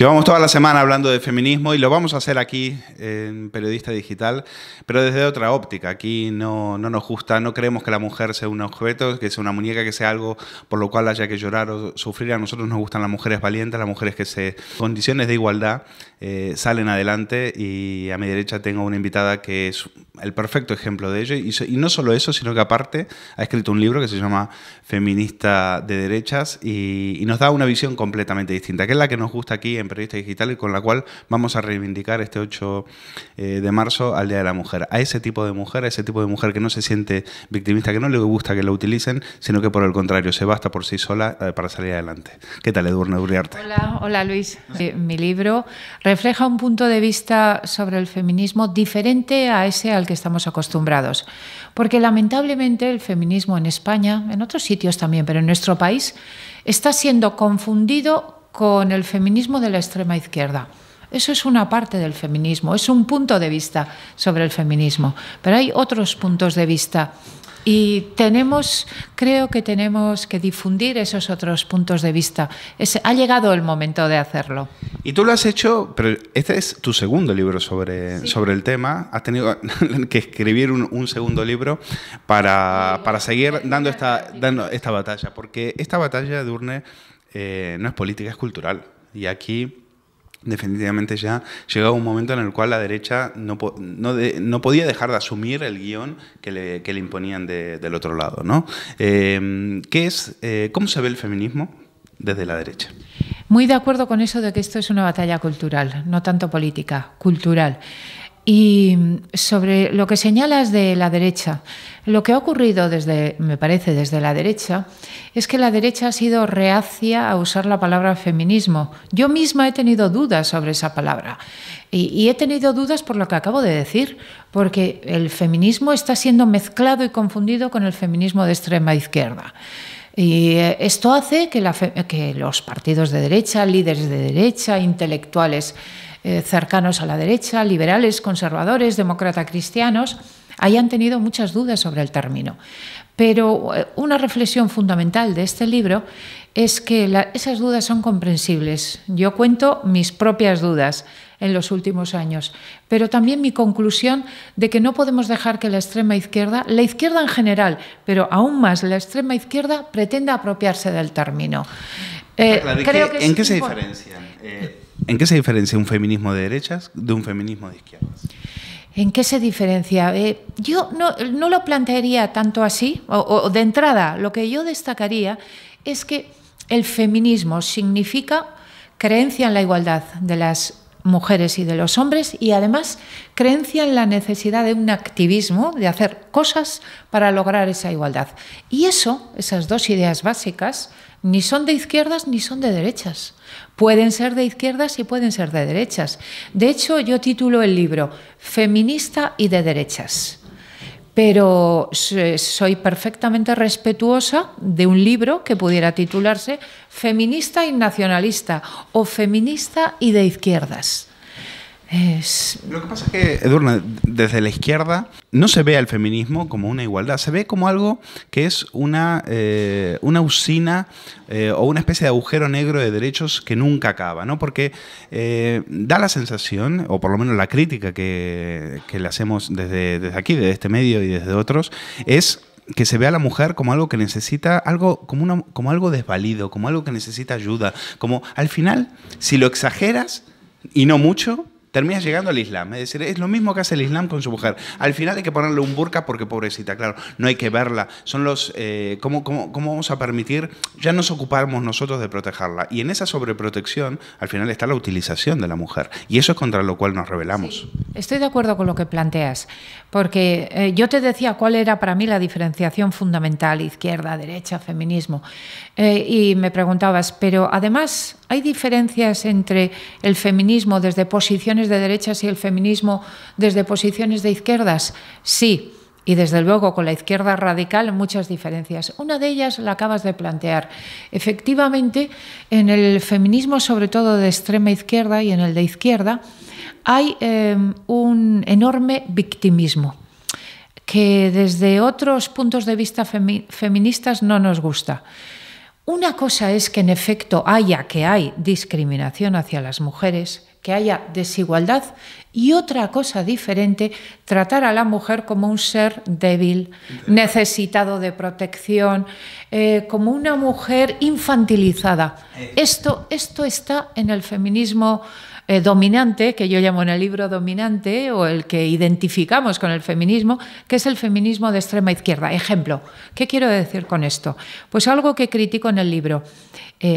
Llevamos toda la semana hablando de feminismo y lo vamos a hacer aquí en Periodista Digital, pero desde otra óptica. Aquí no nos gusta, no creemos que la mujer sea un objeto, que sea una muñeca, que sea algo por lo cual haya que llorar o sufrir. A nosotros nos gustan las mujeres valientes, las mujeres que en condiciones de igualdad salen adelante, y a mi derecha tengo una invitada que es el perfecto ejemplo de ello. Y no solo eso, sino que aparte ha escrito un libro que se llama Feminista de Derechas y nos da una visión completamente distinta, que es la que nos gusta aquí en Periodista Digital y con la cual vamos a reivindicar este 8 de marzo al Día de la Mujer. A ese tipo de mujer que no se siente victimista, que no le gusta que lo utilicen, sino que por el contrario se basta por sí sola para salir adelante. ¿Qué tal, Edurne Uriarte? Hola Luis. Mi libro refleja un punto de vista sobre el feminismo diferente a ese al que estamos acostumbrados, porque lamentablemente el feminismo en España, en otros sitios también, pero en nuestro país, está siendo confundido con el feminismo de la extrema izquierda. Eso es una parte del feminismo, es un punto de vista sobre el feminismo, pero hay otros puntos de vista y creo que tenemos que difundir esos otros puntos de vista. Ha llegado el momento de hacerlo. Y tú lo has hecho, pero este es tu segundo libro sobre el tema. Has tenido que escribir un segundo libro para seguir dando esta batalla, porque esta batalla, Edurne, no es política, es cultural. Y aquí definitivamente ya llegaba un momento en el cual la derecha no podía dejar de asumir el guión que le imponían del otro lado, ¿no? ¿Cómo se ve el feminismo desde la derecha? Muy de acuerdo con eso de que esto es una batalla cultural, no tanto política, cultural. Y sobre lo que señalas de la derecha, lo que ha ocurrido me parece, desde la derecha, es que la derecha ha sido reacia a usar la palabra feminismo. Yo misma he tenido dudas sobre esa palabra y he tenido dudas por lo que acabo de decir, porque el feminismo está siendo mezclado y confundido con el feminismo de extrema izquierda. Y esto hace que los partidos de derecha, líderes de derecha, intelectuales cercanos a la derecha, liberales, conservadores, demócratas cristianos, hayan tenido muchas dudas sobre el término. Pero una reflexión fundamental de este libro es que esas dudas son comprensibles. Yo cuento mis propias dudas en los últimos años, pero también mi conclusión de que no podemos dejar que la extrema izquierda, la izquierda en general, pero aún más la extrema izquierda, pretenda apropiarse del término. Claro, ¿en qué se diferencian? ¿En qué se diferencia un feminismo de derechas de un feminismo de izquierdas? ¿En qué se diferencia? Yo no lo plantearía tanto así, o de entrada, lo que yo destacaría es que el feminismo significa creencia en la igualdad de las mujeres y de los hombres, y además creencia en la necesidad de un activismo, de hacer cosas para lograr esa igualdad. Y esas dos ideas básicas, ni son de izquierdas ni son de derechas. Pueden ser de izquierdas y pueden ser de derechas. De hecho, yo titulo el libro Feminista y de derechas. Pero soy perfectamente respetuosa de un libro que pudiera titularse Feminista y nacionalista o Feminista y de izquierdas. Lo que pasa es que, Edurne, desde la izquierda no se ve al feminismo como una igualdad, se ve como algo que es una usina o una especie de agujero negro de derechos que nunca acaba, ¿no? Porque da la sensación, o por lo menos la crítica que le hacemos desde aquí, desde este medio y desde otros, es que se ve a la mujer como algo que necesita, como algo desvalido, como algo que necesita ayuda, como al final, si lo exageras, y no mucho, terminas llegando al Islam. Es decir, es lo mismo que hace el Islam con su mujer. Al final hay que ponerle un burka porque pobrecita, claro, no hay que verla. Son ¿cómo vamos a permitir? Ya nos ocupamos nosotros de protegerla. Y en esa sobreprotección, al final está la utilización de la mujer. Y eso es contra lo cual nos rebelamos. Sí, estoy de acuerdo con lo que planteas, porque yo te decía cuál era para mí la diferenciación fundamental, izquierda, derecha, feminismo. Y me preguntabas, pero además hay diferencias entre el feminismo desde posiciones de derechas y el feminismo desde posiciones de izquierdas. Sí, y desde luego con la izquierda radical muchas diferencias. Una de ellas la acabas de plantear. Efectivamente, en el feminismo, sobre todo de extrema izquierda y en el de izquierda, hay un enorme victimismo que desde otros puntos de vista feministas no nos gusta. Una cosa es que en efecto hay discriminación hacia las mujeres, que haya desigualdad, y otra cosa diferente, tratar a la mujer como un ser débil, necesitado de protección, como una mujer infantilizada. Esto está en el feminismo dominante, que yo llamo en el libro dominante, o el que identificamos con el feminismo, que es el feminismo de extrema izquierda. Ejemplo, ¿qué quiero decir con esto? Pues algo que critico en el libro.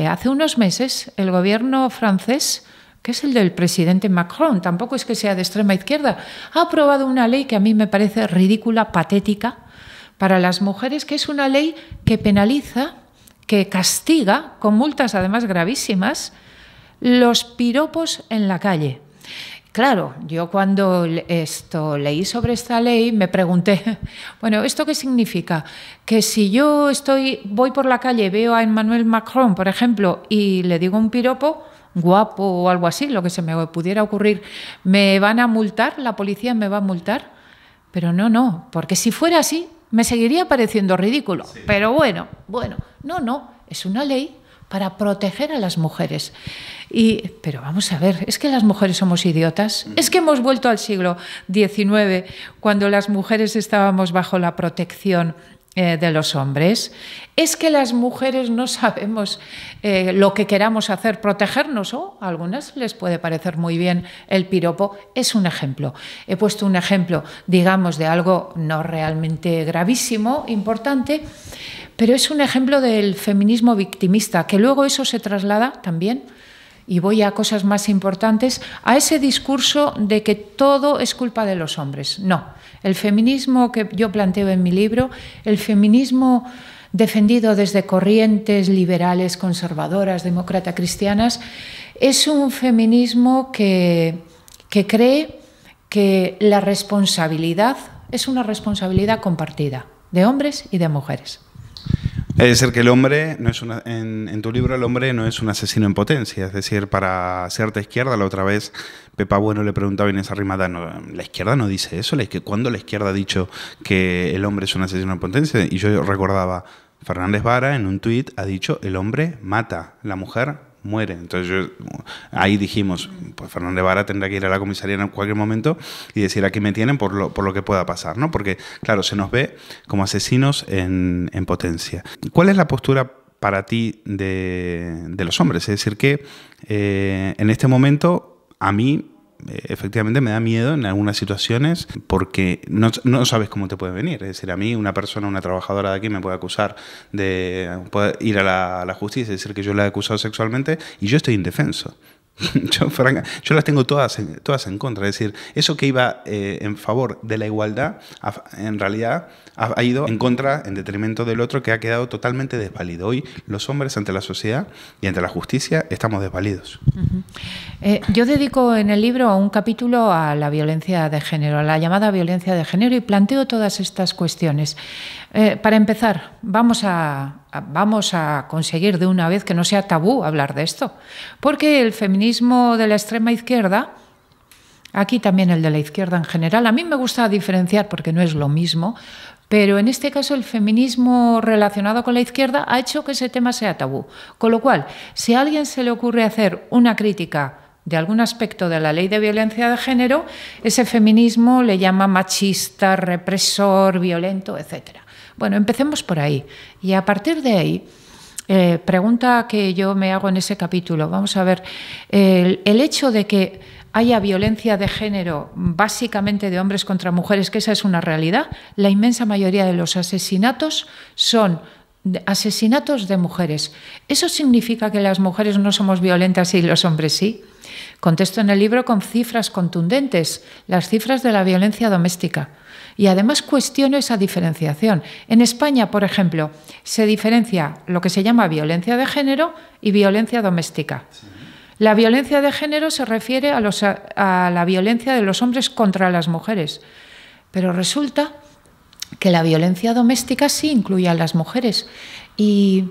Hace unos meses el gobierno francés, que es el del presidente Macron, tampoco es que sea de extrema izquierda, ha aprobado una ley que a mí me parece ridícula, patética, para las mujeres, que es una ley que penaliza, que castiga, con multas además gravísimas, los piropos en la calle. Claro, yo cuando leí sobre esta ley me pregunté, bueno, ¿esto qué significa? Que si yo voy por la calle, veo a Emmanuel Macron, por ejemplo, y le digo un piropo guapo o algo así, lo que se me pudiera ocurrir, ¿me van a multar? ¿La policía me va a multar? Pero no, porque si fuera así me seguiría pareciendo ridículo. Sí. Pero bueno, no, es una ley para proteger a las mujeres. Pero vamos a ver, ¿es que las mujeres somos idiotas? ¿Es que hemos vuelto al siglo XIX, cuando las mujeres estábamos bajo la protección de los hombres? ¿Es que las mujeres no sabemos lo que queramos hacer, protegernos? O a algunas les puede parecer muy bien el piropo. Es un ejemplo. He puesto un ejemplo, digamos, de algo no realmente gravísimo, importante, pero es un ejemplo del feminismo victimista, que luego eso se traslada también, y voy a cosas más importantes, a ese discurso de que todo es culpa de los hombres. No, el feminismo que yo planteo en mi libro, el feminismo defendido desde corrientes liberales, conservadoras, demócratas, cristianas, es un feminismo que cree que la responsabilidad es una responsabilidad compartida de hombres y de mujeres. Es decir, que el hombre, no es en tu libro, el hombre no es un asesino en potencia. Es decir, para hacerte izquierda, la otra vez Pepa Bueno le preguntaba a Inés Arrimada, la izquierda no dice eso. ¿Cuándo la izquierda ha dicho que el hombre es un asesino en potencia? Y yo recordaba, Fernández Vara en un tuit ha dicho, el hombre mata, la mujer muere. Entonces ahí dijimos, pues Fernández Vara tendrá que ir a la comisaría en cualquier momento y decir, aquí me tienen por lo que pueda pasar, ¿no? Porque, claro, se nos ve como asesinos en potencia. ¿Cuál es la postura para ti de los hombres? Es decir, que en este momento a mí efectivamente me da miedo en algunas situaciones porque no sabes cómo te puede venir. Es decir, a mí una persona, una trabajadora de aquí me puede acusar puede ir a la justicia y decir que yo la he acusado sexualmente y yo estoy indefenso. Yo las tengo todas en contra. Es decir, eso que iba en favor de la igualdad, en realidad ha ido en contra, en detrimento del otro, que ha quedado totalmente desvalido. Hoy los hombres ante la sociedad y ante la justicia estamos desvalidos. Yo dedico en el libro un capítulo a la violencia de género, a la llamada violencia de género, y planteo todas estas cuestiones. Para empezar, vamos a conseguir de una vez que no sea tabú hablar de esto, porque el feminismo de la extrema izquierda, aquí también el de la izquierda en general, a mí me gusta diferenciar porque no es lo mismo, pero en este caso el feminismo relacionado con la izquierda ha hecho que ese tema sea tabú. Con lo cual, si a alguien se le ocurre hacer una crítica de algún aspecto de la ley de violencia de género, ese feminismo le llama machista, represor, violento, etc. Bueno, empecemos por ahí. Y a partir de ahí, pregunta que yo me hago en ese capítulo, vamos a ver, el hecho de que haya violencia de género básicamente de hombres contra mujeres, que esa es una realidad, la inmensa mayoría de los asesinatos son asesinatos de mujeres. ¿Eso significa que las mujeres no somos violentas y los hombres sí? Contesto en el libro con cifras contundentes, las cifras de la violencia doméstica. Y además cuestiono esa diferenciación. En España, por ejemplo, se diferencia lo que se llama violencia de género y violencia doméstica. Sí. La violencia de género se refiere a la violencia de los hombres contra las mujeres, pero resulta que la violencia doméstica sí incluye a las mujeres. Y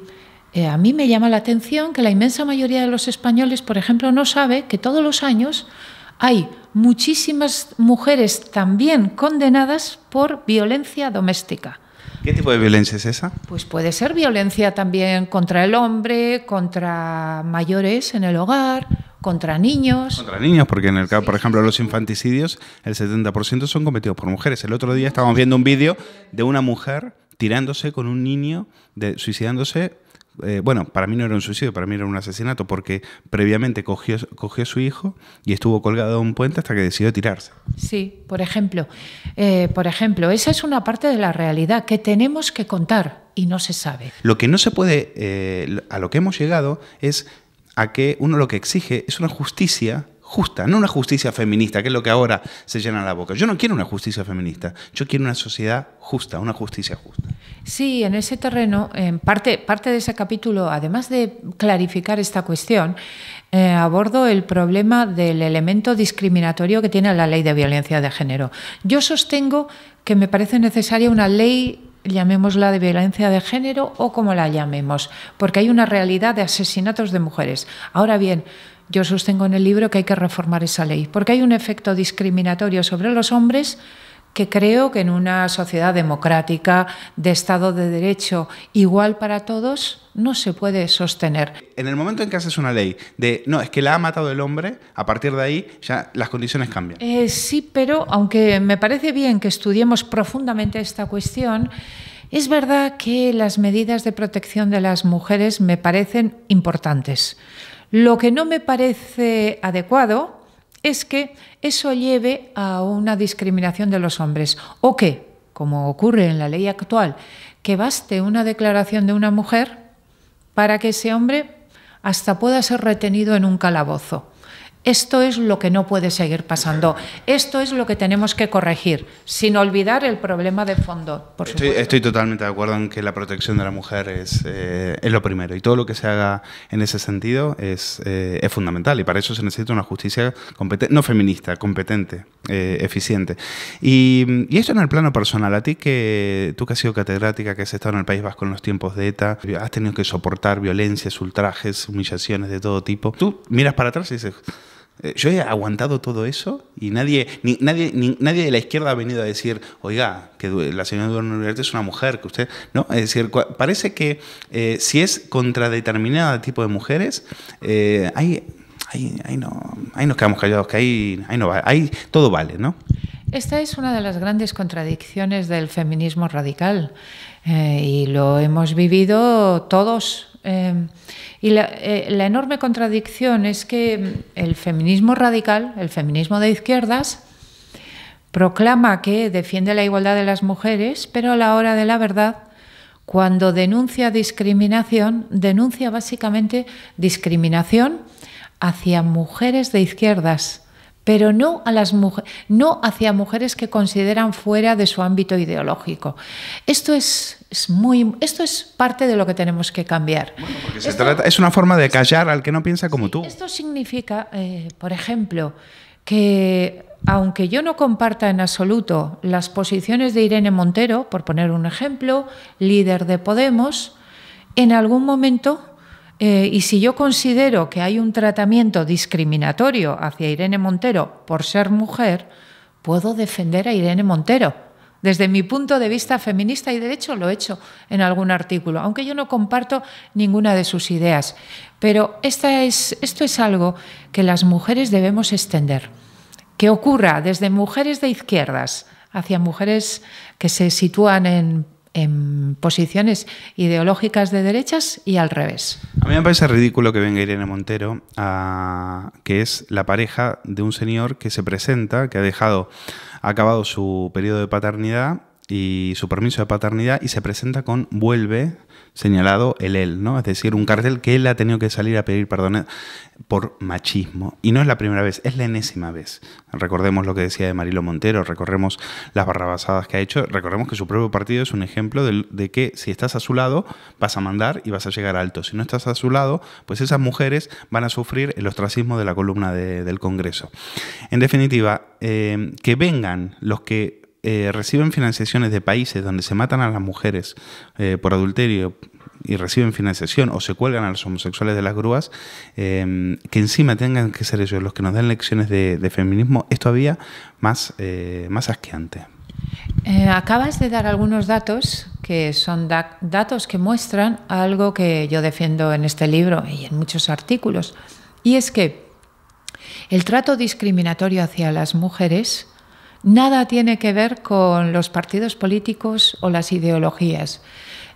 a mí me llama la atención que la inmensa mayoría de los españoles, por ejemplo, no sabe que todos los años hay muchísimas mujeres también condenadas por violencia doméstica. ¿Qué tipo de violencia es esa? Pues puede ser violencia también contra el hombre, contra mayores en el hogar, contra niños. Contra niños, porque en el caso, por ejemplo, de los infanticidios, el 70% son cometidos por mujeres. El otro día estábamos viendo un vídeo de una mujer tirándose con un niño, suicidándose. Bueno, para mí no era un suicidio, para mí era un asesinato, porque previamente cogió a su hijo y estuvo colgado de un puente hasta que decidió tirarse. Sí, por ejemplo, esa es una parte de la realidad que tenemos que contar y no se sabe. Lo que no se puede, a lo que hemos llegado es a que uno lo que exige es una justicia justa, no una justicia feminista, que es lo que ahora se llena la boca. Yo no quiero una justicia feminista, yo quiero una sociedad justa, una justicia justa. Sí, en ese terreno, en parte de ese capítulo, además de clarificar esta cuestión, abordo el problema del elemento discriminatorio que tiene la ley de violencia de género. Yo sostengo que me parece necesaria una ley, llamémosla de violencia de género o como la llamemos, porque hay una realidad de asesinatos de mujeres. Ahora bien, yo sostengo en el libro que hay que reformar esa ley, porque hay un efecto discriminatorio sobre los hombres que creo que en una sociedad democrática, de Estado de Derecho, igual para todos, no se puede sostener. En el momento en que haces una ley de, no, es que la ha matado el hombre, a partir de ahí ya las condiciones cambian. Sí, pero aunque me parece bien que estudiemos profundamente esta cuestión, es verdad que las medidas de protección de las mujeres me parecen importantes. Lo que no me parece adecuado es que eso lleve a una discriminación de los hombres o que, como ocurre en la ley actual, que baste una declaración de una mujer para que ese hombre hasta pueda ser retenido en un calabozo. Esto es lo que no puede seguir pasando. Esto es lo que tenemos que corregir, sin olvidar el problema de fondo, por supuesto. Estoy totalmente de acuerdo en que la protección de la mujer es lo primero. Y todo lo que se haga en ese sentido es fundamental. Y para eso se necesita una justicia competente, no feminista, competente, eficiente. Y esto en el plano personal. A ti, tú que has sido catedrática, que has estado en el País Vasco en los tiempos de ETA, has tenido que soportar violencias, ultrajes, humillaciones de todo tipo. Tú miras para atrás y dices... Yo he aguantado todo eso y nadie de la izquierda ha venido a decir, oiga, que la señora Edurne Uriarte es una mujer, que usted... ¿no? Es decir, parece que si es contra determinado tipo de mujeres, ahí nos quedamos callados, que ahí todo vale, ¿no? Esta es una de las grandes contradicciones del feminismo radical y lo hemos vivido todos. Y la enorme contradicción es que el feminismo radical, el feminismo de izquierdas, proclama que defiende la igualdad de las mujeres, pero a la hora de la verdad, cuando denuncia discriminación, denuncia básicamente discriminación hacia mujeres de izquierdas, pero no hacia mujeres que consideran fuera de su ámbito ideológico. Esto es parte de lo que tenemos que cambiar. Bueno, porque es una forma de callar al que no piensa como tú. Esto significa, por ejemplo, que aunque yo no comparta en absoluto las posiciones de Irene Montero, por poner un ejemplo, líder de Podemos, en algún momento... y si yo considero que hay un tratamiento discriminatorio hacia Irene Montero por ser mujer, puedo defender a Irene Montero. Desde mi punto de vista feminista, y de hecho lo he hecho en algún artículo, aunque yo no comparto ninguna de sus ideas. Pero esto es algo que las mujeres debemos extender. Que ocurra desde mujeres de izquierdas hacia mujeres que se sitúan en posiciones ideológicas de derechas y al revés. A mí me parece ridículo que venga Irene Montero, que es la pareja de un señor que se presenta, que ha acabado su periodo de paternidad y su permiso de paternidad y se presenta con vuelve señalado él, ¿no? Es decir, un cartel que él ha tenido que salir a pedir perdón por machismo. Y no es la primera vez, es la enésima vez. Recordemos lo que decía de Marilo Montero, recordemos las barrabasadas que ha hecho, recordemos que su propio partido es un ejemplo de que si estás a su lado vas a mandar y vas a llegar alto. Si no estás a su lado, pues esas mujeres van a sufrir el ostracismo de la columna del Congreso. En definitiva, que vengan los que reciben financiaciones de países donde se matan a las mujeres por adulterio, y reciben financiación o se cuelgan a los homosexuales de las grúas, que encima tengan que ser ellos los que nos den lecciones de feminismo, es todavía más asqueante. Acabas de dar algunos datos que son datos que muestran algo que yo defiendo en este libro y en muchos artículos, y es que el trato discriminatorio hacia las mujeres nada tiene que ver con los partidos políticos o las ideologías.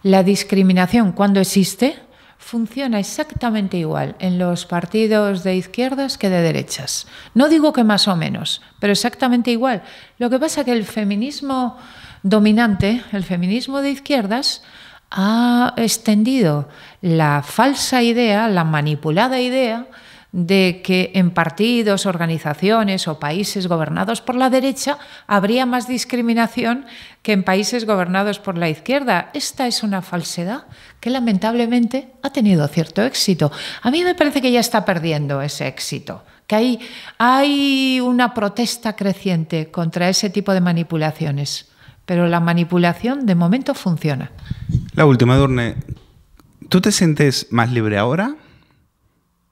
La discriminación, cuando existe, funciona exactamente igual en los partidos de izquierdas que de derechas. No digo que más o menos, pero exactamente igual. Lo que pasa es que el feminismo dominante, el feminismo de izquierdas, ha extendido la falsa idea, la manipulada idea de que en partidos, organizaciones o países gobernados por la derecha habría más discriminación que en países gobernados por la izquierda. Esta es una falsedad que lamentablemente ha tenido cierto éxito. A mí me parece que ya está perdiendo ese éxito, que hay una protesta creciente contra ese tipo de manipulaciones, pero la manipulación de momento funciona. La última, Edurne, ¿tú te sientes más libre ahora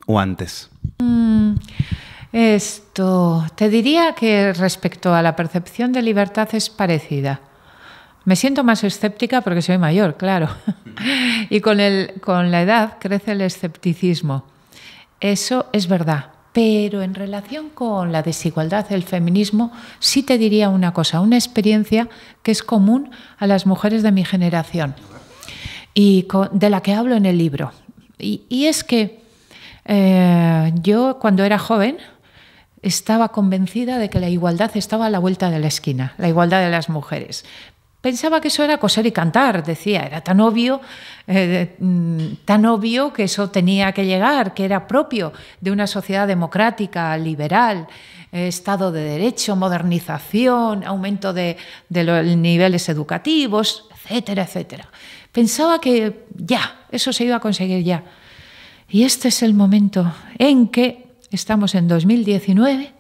o antes? Te diría que respecto a la percepción de libertad es parecida. Me siento más escéptica porque soy mayor, claro. Y con la edad crece el escepticismo. Eso es verdad. Pero en relación con la desigualdad del feminismo, sí te diría una cosa, una experiencia que es común a las mujeres de mi generación y de la que hablo en el libro. Y es que yo, cuando era joven, estaba convencida de que la igualdad estaba a la vuelta de la esquina, la igualdad de las mujeres. Pensaba que eso era coser y cantar, decía, era tan obvio que eso tenía que llegar, que era propio de una sociedad democrática, liberal, Estado de Derecho, modernización, aumento de los niveles educativos, etcétera, etcétera. Pensaba que ya, eso se iba a conseguir ya. Y este es el momento en que estamos en 2019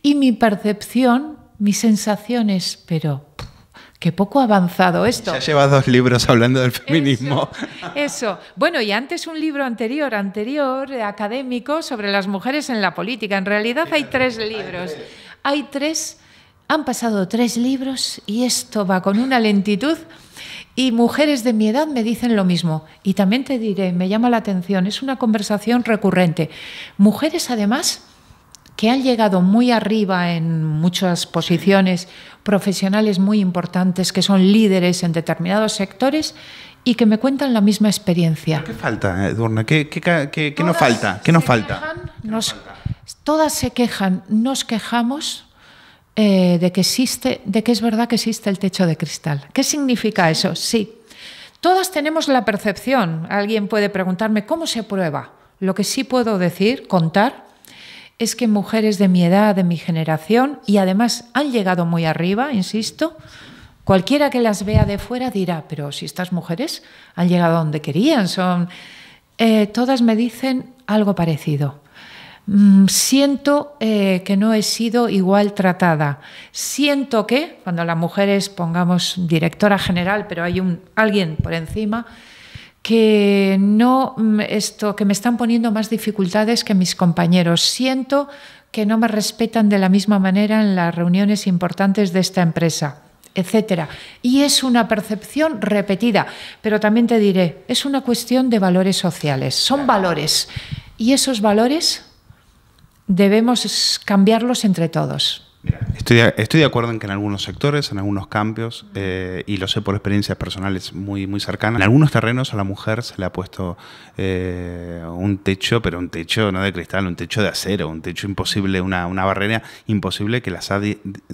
y mi percepción, mis sensaciones, pero qué poco avanzado esto. Ya llevas 2 libros hablando del feminismo. Eso. Bueno, y antes un libro anterior, académico, sobre las mujeres en la política. En realidad hay 3 libros. Han pasado 3 libros y esto va con una lentitud. Y mujeres de mi edad me dicen lo mismo. Y también te diré, me llama la atención, es una conversación recurrente. Mujeres, además, que han llegado muy arriba en muchas posiciones profesionales muy importantes, que son líderes en determinados sectores y que me cuentan la misma experiencia. ¿Qué falta, Edurne? ¿Qué nos falta? ¿Qué nos falta? Todas se quejan, nos quejamos de que es verdad que existe el techo de cristal. ¿Qué significa eso? Sí. Todas tenemos la percepción. Alguien puede preguntarme cómo se prueba. Lo que sí puedo decir, contar, es que mujeres de mi edad, de mi generación, y además han llegado muy arriba, insisto, cualquiera que las vea de fuera dirá, pero si estas mujeres han llegado a donde querían, todas me dicen algo parecido. Siento que no he sido igual tratada. Siento que, cuando la mujer es, pongamos, directora general, pero hay alguien por encima, que me están poniendo más dificultades que mis compañeros. Siento que no me respetan de la misma manera en las reuniones importantes de esta empresa, etcétera. Y es una percepción repetida, pero también te diré, es una cuestión de valores sociales, son valores, y esos valores debemos cambiarlos entre todos. Mira, estoy de acuerdo en que en algunos sectores, en algunos cambios, y lo sé por experiencias personales muy, muy cercanas, en algunos terrenos a la mujer se le ha puesto un techo, pero un techo no de cristal, un techo de acero, un techo imposible, una barrera imposible que las ha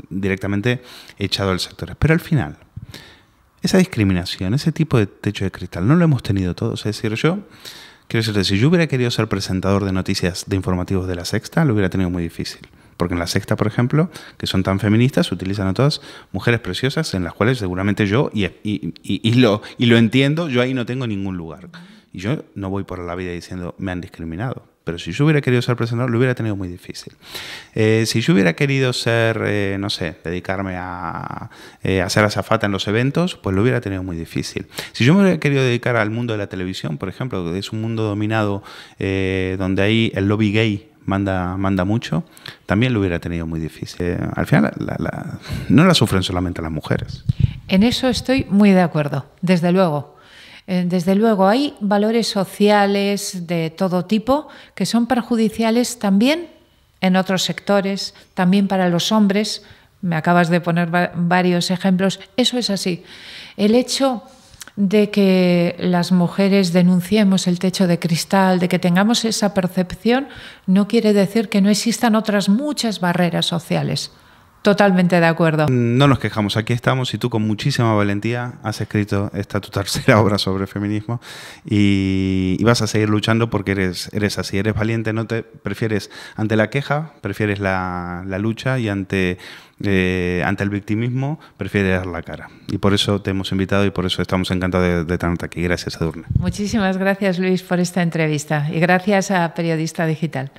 directamente echado del sector. Pero al final, esa discriminación, ese tipo de techo de cristal, no lo hemos tenido todos. Es decir, quiero decirte, si yo hubiera querido ser presentador de noticias de informativos de La Sexta, lo hubiera tenido muy difícil. Porque en La Sexta, por ejemplo, que son tan feministas, utilizan a todas mujeres preciosas en las cuales seguramente yo, y lo entiendo, yo ahí no tengo ningún lugar. Y yo no voy por la vida diciendo me han discriminado. pero si yo hubiera querido ser presentador, lo hubiera tenido muy difícil. Si yo hubiera querido ser, no sé, dedicarme a ser azafata en los eventos, pues lo hubiera tenido muy difícil. Si yo me hubiera querido dedicar al mundo de la televisión, por ejemplo, que es un mundo dominado donde ahí el lobby gay manda mucho, también lo hubiera tenido muy difícil. Al final no la sufren solamente las mujeres. En eso estoy muy de acuerdo, desde luego. Desde luego, hay valores sociales de todo tipo que son perjudiciales también en otros sectores, también para los hombres. Me acabas de poner varios ejemplos. Eso es así. El hecho de que las mujeres denunciemos el techo de cristal, de que tengamos esa percepción, no quiere decir que no existan otras muchas barreras sociales. Totalmente de acuerdo. No nos quejamos, aquí estamos y tú con muchísima valentía has escrito tu tercera obra sobre feminismo y vas a seguir luchando porque eres así, eres valiente, no te prefieres ante la queja, prefieres la lucha y ante el victimismo prefieres dar la cara. Y por eso te hemos invitado y por eso estamos encantados de tenerte aquí. Gracias, Edurne. Muchísimas gracias, Luis, por esta entrevista y gracias a Periodista Digital.